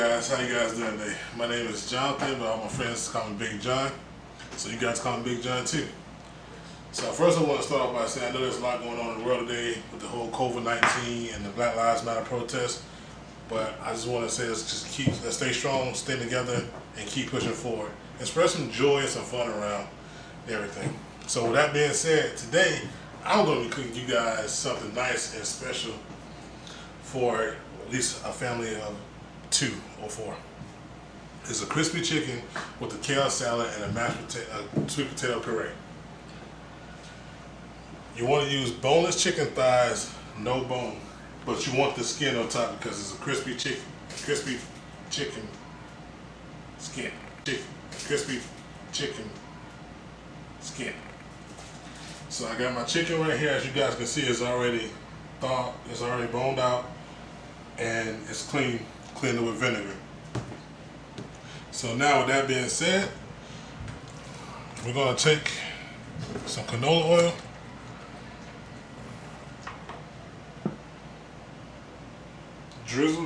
guys? How you guys doing today? My name is Jonathan, but all my friends call me Big John. So you guys call me Big John too. So first I want to start off by saying I know there's a lot going on in the world today with the whole COVID-19 and the Black Lives Matter protests. But I just want to say let's stay strong, stay together, and keep pushing forward. And spread some joy and some fun around everything. So with that being said, today I'm going to be cooking you guys something nice and special for at least a family of 2 or 4. It's a crispy chicken with a kale salad and a sweet potato puree. You want to use boneless chicken thighs, no bone, but you want the skin on top because it's a crispy chicken skin, crispy chicken skin. So I got my chicken right here. As you guys can see, it's already thawed, it's already boned out, and it's cleaned with vinegar. So now with that being said, we're going to take some canola oil, drizzle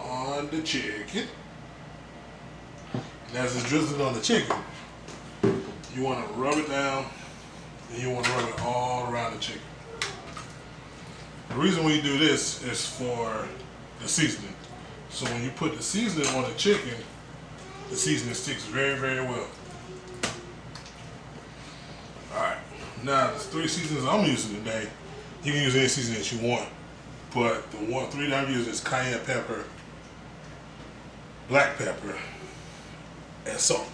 on the chicken. And as it's drizzling on the chicken, you want to rub it down, and you want to rub it all around the chicken. The reason we do this is for the seasoning. So when you put the seasoning on the chicken, the seasoning sticks very, very well. Alright, now there's 3 seasonings I'm using today. You can use any seasoning that you want, but the 3 that I'm using is cayenne pepper, black pepper, and salt.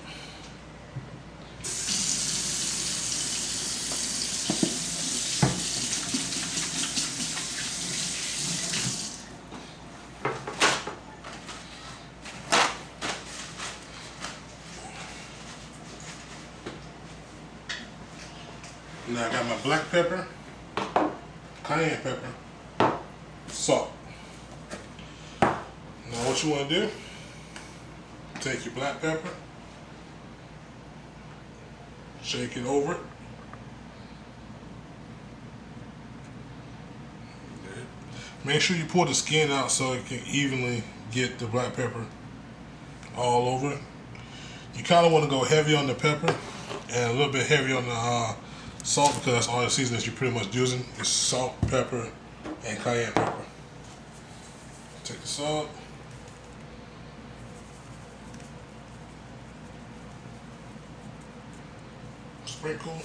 Now I got my black pepper, cayenne pepper, salt. Now what you want to do, take your black pepper, shake it over. Make sure you pull the skin out so it can evenly get the black pepper all over it. You kind of want to go heavy on the pepper and a little bit heavy on the salt, because that's all the seasonings you're pretty much using. It's salt, pepper, and cayenne pepper. Take the salt. Sprinkle.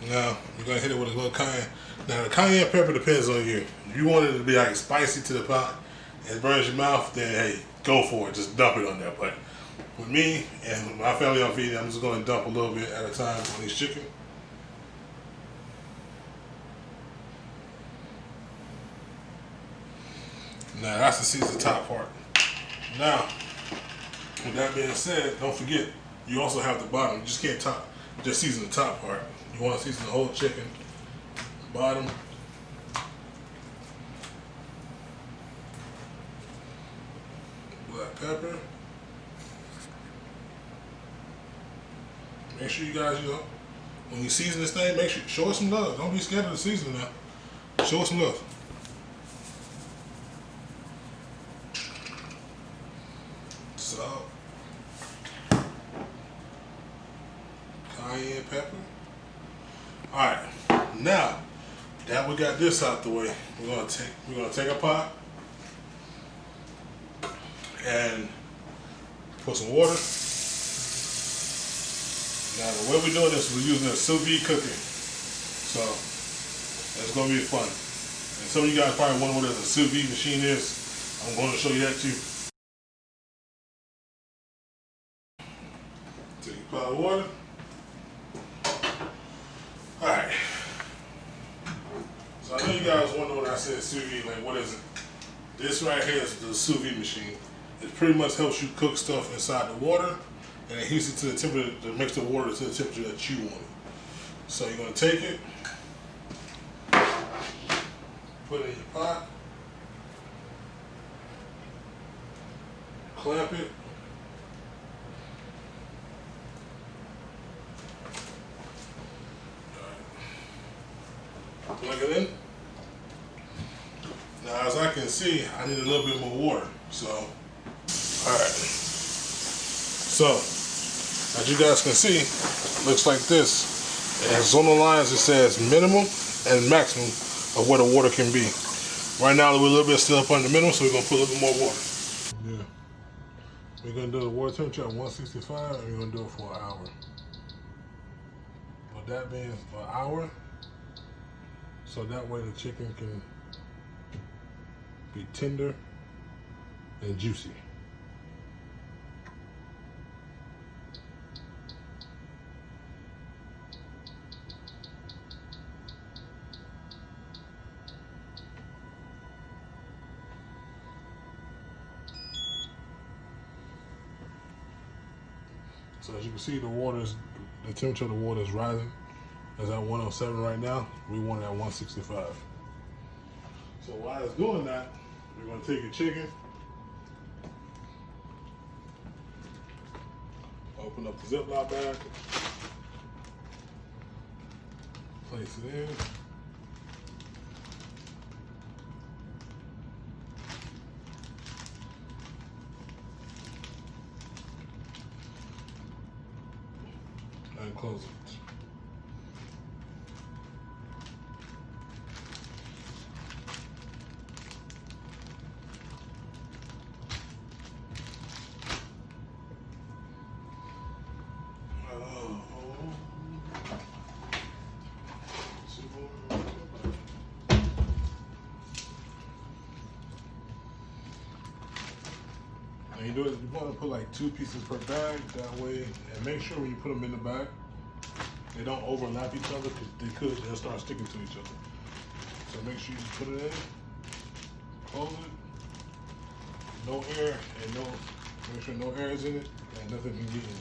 Now you're gonna hit it with a little cayenne. Now the cayenne pepper depends on you. If you want it to be like spicy to the pot and it burns your mouth, then hey, go for it. Just dump it on there. But with me and my family I'm feeding, I'm just gonna dump a little bit at a time on each chicken. Now that's the season top part. Now, with that being said, don't forget, you also have the bottom. You just can't just season the top part. You want to season the whole chicken. Bottom. Black pepper. Make sure you guys, when you season this thing, make sure, show us some love. Don't be scared of the seasoning now. Show us some love. Salt, cayenne pepper. Alright, now that we got this out the way, we're gonna take a pot and put some water. Now the way we're doing this, we're using a sous vide cooker, so it's gonna be fun. And some of you guys probably wonder what a sous vide machine is. I'm going to show you that too. Take a pot of water. Alright. So I know you guys wonder when I said sous vide, like what is it? This right here is the sous vide machine. It pretty much helps you cook stuff inside the water, and it heats it to the temperature, to mix the water to the temperature that you want it. So you're going to take it, put it in your pot, clamp it, plug it in. Now as I can see, I need a little bit more water. So, alright. So, as you guys can see, looks like this. It has on the lines, it says minimum and maximum of what the water can be. Right now, we're a little bit still up on the minimum, so we're going to put a little bit more water. Yeah. We're going to do the water temperature at 165, and we're going to do it for an hour. With that being an hour, so that way the chicken can be tender and juicy. So as you can see, the temperature of the water is rising. It's at 107 right now. We want it at 165. So while it's doing that, we're gonna take your chicken, open up the Ziploc bag, place it in. And close it. And you want to put like 2 pieces per bag, that way, and make sure when you put them in the bag, they don't overlap each other, because they'll start sticking to each other. So make sure you put it in, close it, no air, and make sure no air is in it, and nothing can get in.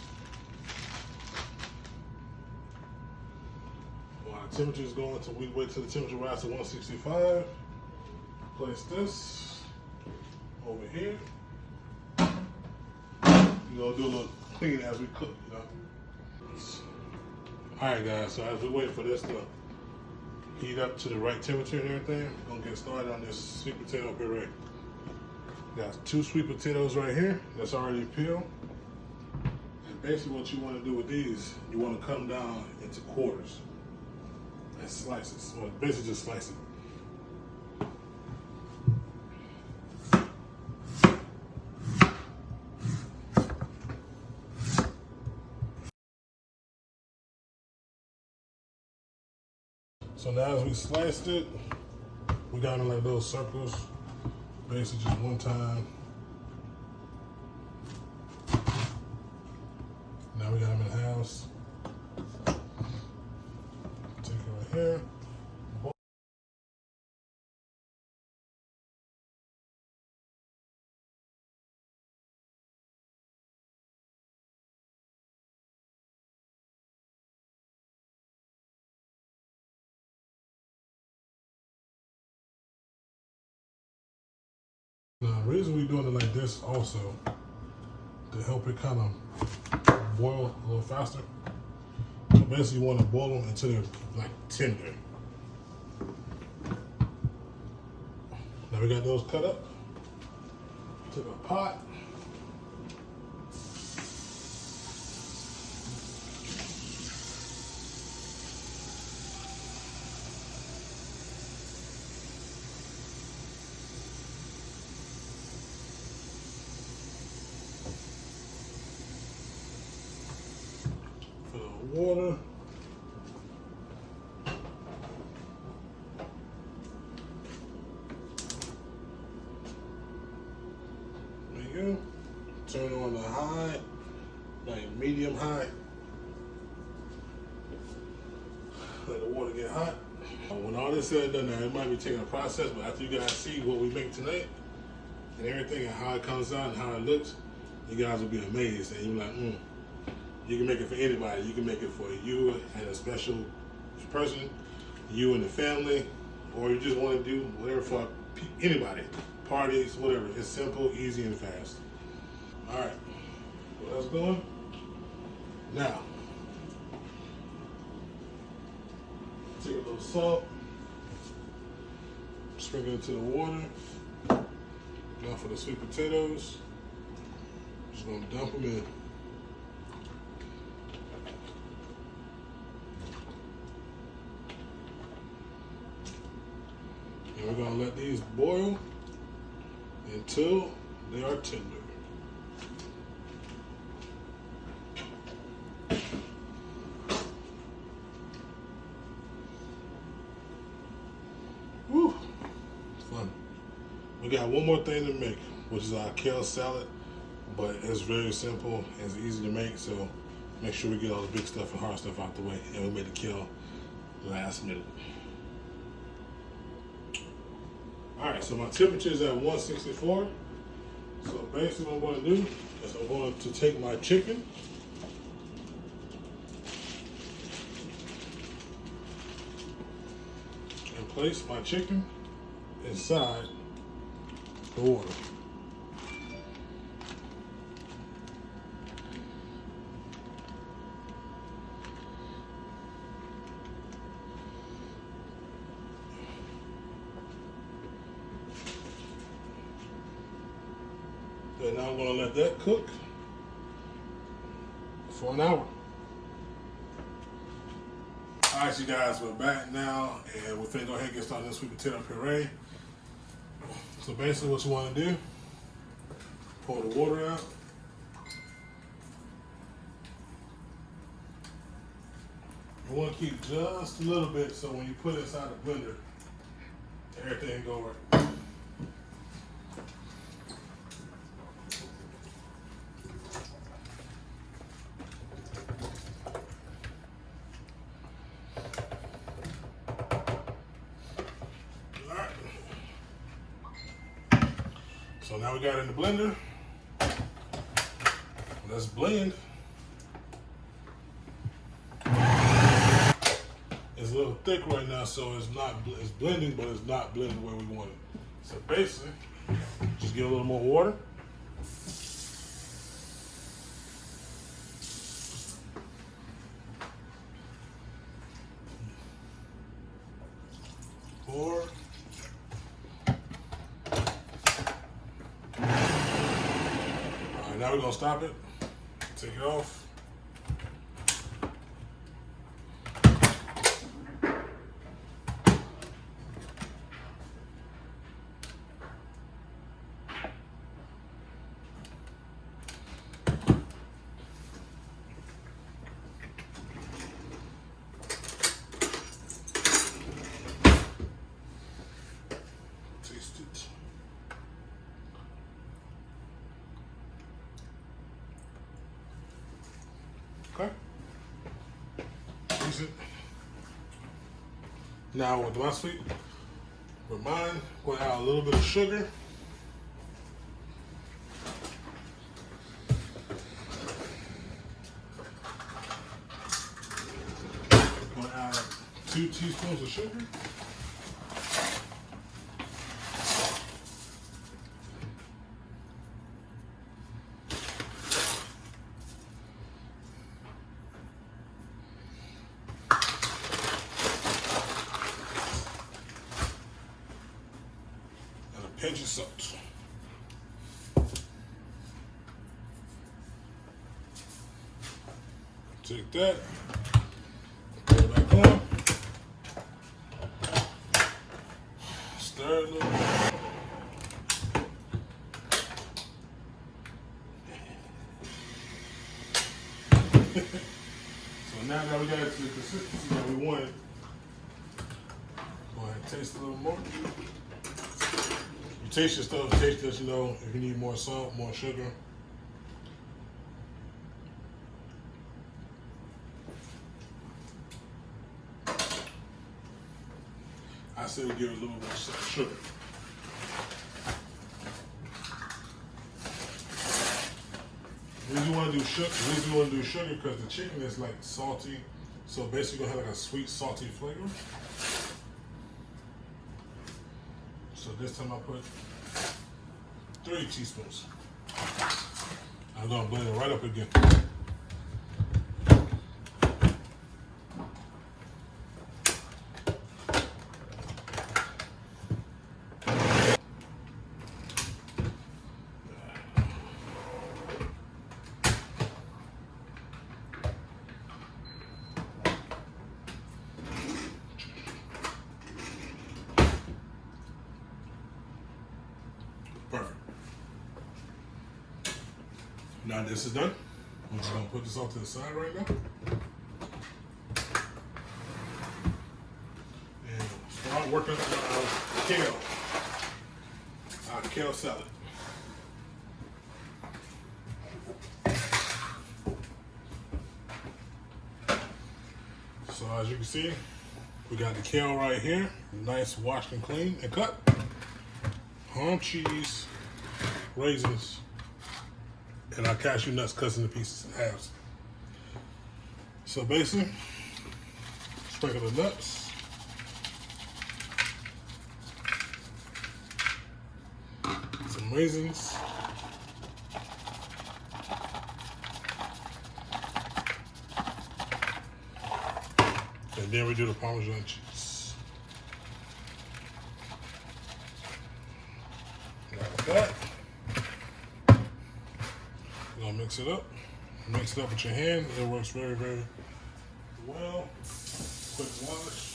While the temperature is going, we wait till the temperature rises to 165. Place this over here. We're gonna do a little clean as we cook, you know. Alright guys, so as we wait for this to heat up to the right temperature and everything, we're gonna get started on this sweet potato puree. Got 2 sweet potatoes right here that's already peeled. And basically what you want to do with these, you want to cut them down into quarters and slices. Well, basically just slice it. So now as we sliced it, we got them in like little circles, basically just one time. Now we got them in halves. Take it right here. Now, the reason we're doing it like this also, to help it kind of boil a little faster. So basically you want to boil them until they're like tender. Now we got those cut up. Took a pot. Water. There you go. Turn on the high, like medium high. Let the water get hot. When all this said and done, now it might be taking a process, but after you guys see what we make tonight and everything and how it comes out and how it looks, you guys will be amazed. And you're like, You can make it for anybody. You can make it for you and a special person, you and the family, or you just want to do whatever for anybody. Parties, whatever. It's simple, easy, and fast. All right. What else going? Now, take a little salt, sprinkle it into the water. Now for the sweet potatoes, just gonna dump them in. And we're gonna let these boil until they are tender. Woo, fun. We got one more thing to make, which is our kale salad, but it's very simple and it's easy to make, so make sure we get all the big stuff and hard stuff out the way, and we made the kale last minute. Alright, so my temperature is at 164. So basically what I'm going to do is I'm going to take my chicken and place my chicken inside the water. And now I'm going to let that cook for an hour. Alright, you guys, we're back now, and we're finna go ahead and get started on sweet potato puree. So basically what you want to do, pour the water out. You want to keep just a little bit so when you put it inside the blender, everything go right. So now we got it in the blender. Let's blend. It's a little thick right now, so it's blending, but it's not blending the way we want it. So basically, just get a little more water. Pour. Now we're gonna stop it, take it off. Taste it. Okay. Decent. Now with my sweet, with mine, I'm going to add a little bit of sugar. I'm going to add 2 teaspoons of sugar. Pinch of salt. Take that, put it back on, stir it a little bit. So now that we got it to the consistency that we wanted, go ahead and taste a little more. You taste your stuff, taste this, you know, if you need more salt, more sugar. I say we give it a little more sugar. The reason we want to do sugar because the chicken is like salty, so basically gonna have like a sweet, salty flavor. So this time I put 3 teaspoons. I'm gonna blend it right up again. Now this is done. I'm just gonna put this off to the side right now. And start working on our kale salad. So as you can see, we got the kale right here, nice washed and clean and cut. Ham cheese, raisins, and our cashew nuts cut into pieces, halves. So basically, sprinkle the nuts. Some raisins. And then we do the Parmesan cheese. Like that. You're gonna mix it up. Mix it up with your hand. It works very, very well. Quick wash.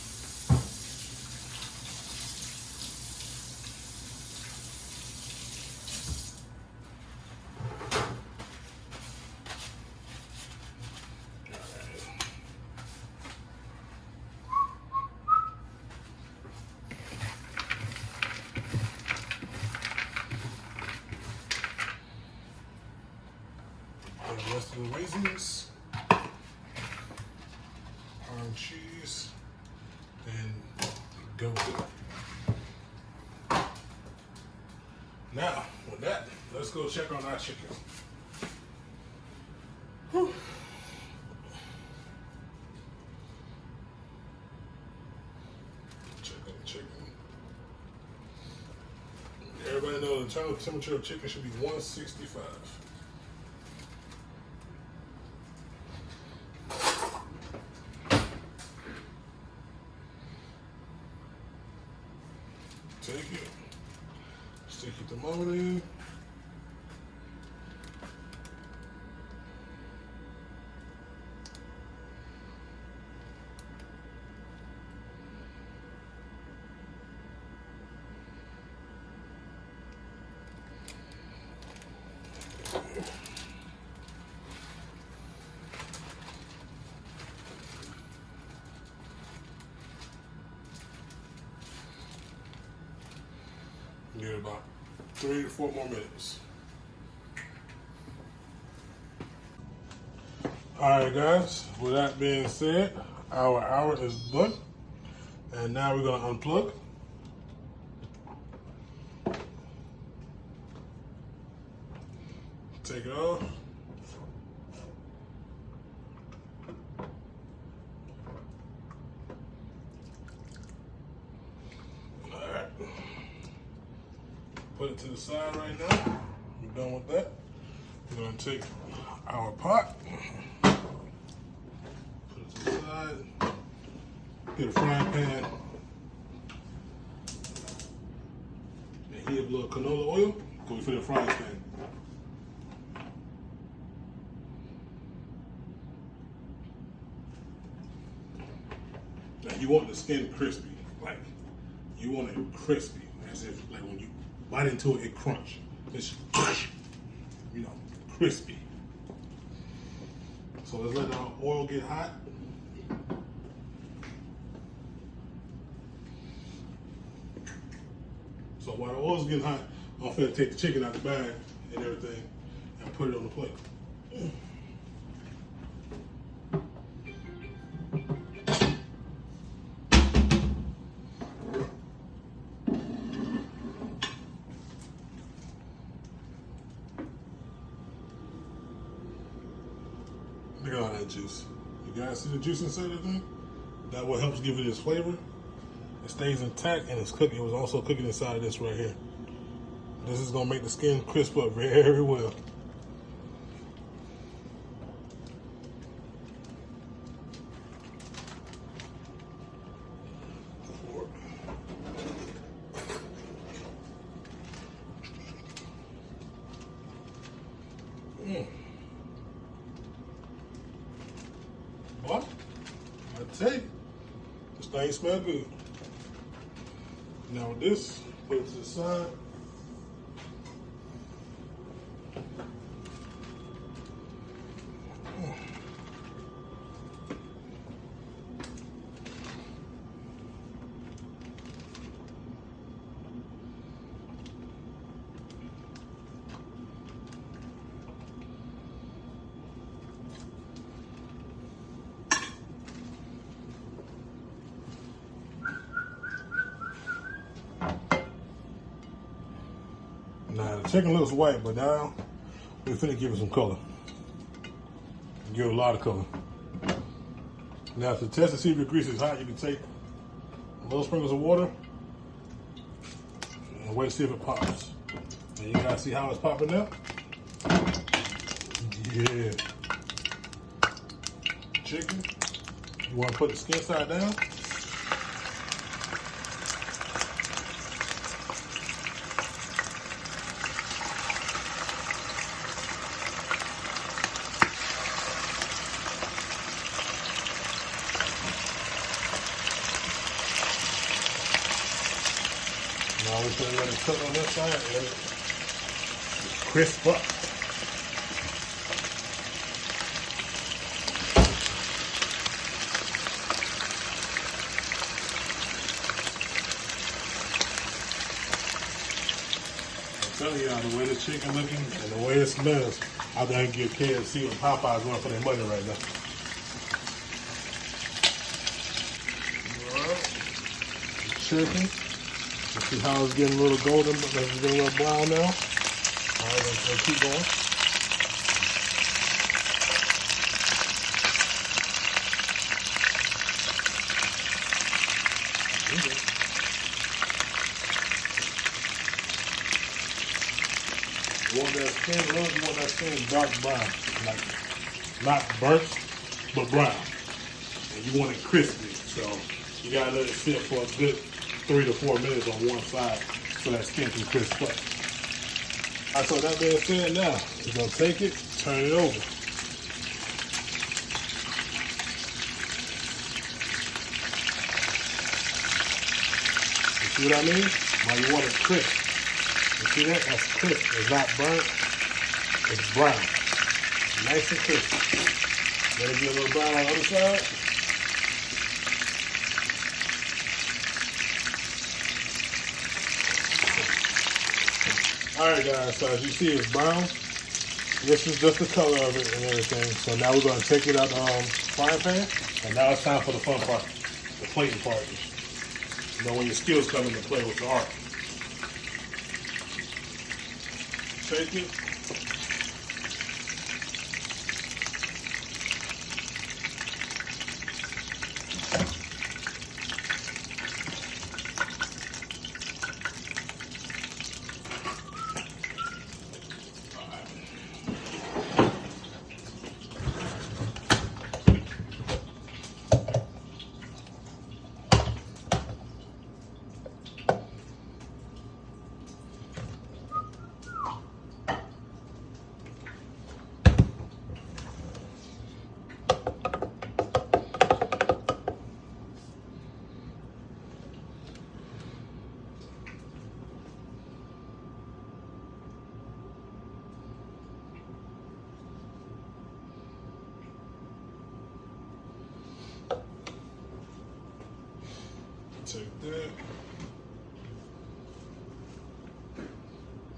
The rest of the raisins, ham cheese, and go with it. Now, with that, let's go check on our chicken. Whew. Check on the chicken. Everybody knows the internal temperature of chicken should be 165. Take it, stick your thermometer in. Give it about 3 to 4 more minutes. Alright guys, with that being said, our hour is done. And now we're gonna unplug. Take it off. Alright. Put it to the side right now. We're done with that. We're gonna take our pot, put it to the side, get a frying pan, and heat up a little canola oil, go for the frying pan. Now you want the skin crispy, like you want it crispy, as if like when you bite into it, it crunch. It's, you know, crispy. So let's let our oil get hot. So while the oil's getting hot, I'm finna take the chicken out the bag and everything and put it on the plate. Look at all that juice. You guys see the juice inside of the thing? That what helps give it its flavor. It stays intact and it's cooking. It was also cooking inside of this right here. This is gonna make the skin crisp up very well. What? I tell you, this thing smells good. Now with this, put it to the side. Chicken looks white, but now we're finna give it some color. Give it a lot of color. Now to test to see if your grease is hot, you can take little sprinkles of water and wait to see if it pops. And you guys see how it's popping now? Yeah. Chicken. You want to put the skin side down. Now we're going to let it cook on this side and let it crisp up. I'm telling y'all, the way the chicken looking and the way it smells, I think I can give KFC and Popeyes one for their money right now. Alright, chicken. You see how it's getting a little golden, it's getting a little brown now. Alright, let's keep going. Okay. You want that skin, you want that skin dark brown. Like, not burnt, but brown. And you want it crispy, so you gotta let it sit for a good 3 to 4 minutes on one side so that skin can crisp up. Alright, so that being said, now we're gonna take it, turn it over. You see what I mean? Now you want it crisp. You see that? That's crisp. It's not burnt. It's brown. Nice and crisp. Let it get a little brown on the other side. Alright guys, so as you see it's brown. This is just the color of it and everything. So now we're going to take it out the frying pan. And now it's time for the fun part, the plating part. You know, when your skills come into play with your art. Take it. Take that.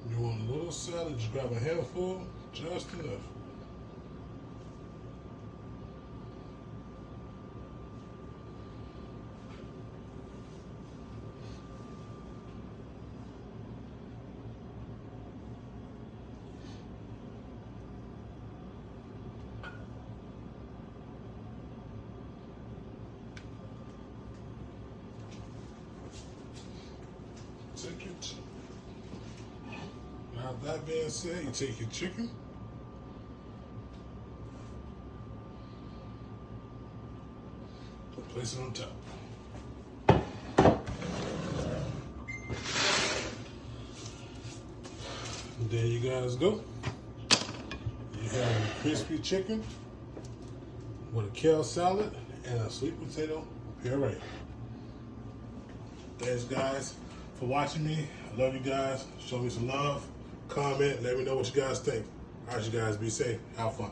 You want a little salad, just grab a handful, just enough. Take it. Now that being said, you take your chicken. Place it on top. And there you guys go. You have crispy chicken with a kale salad and a sweet potato puree. Thanks guys for watching me. I love you guys. Show me some love. Comment. Let me know what you guys think. All right, you guys. Be safe. Have fun.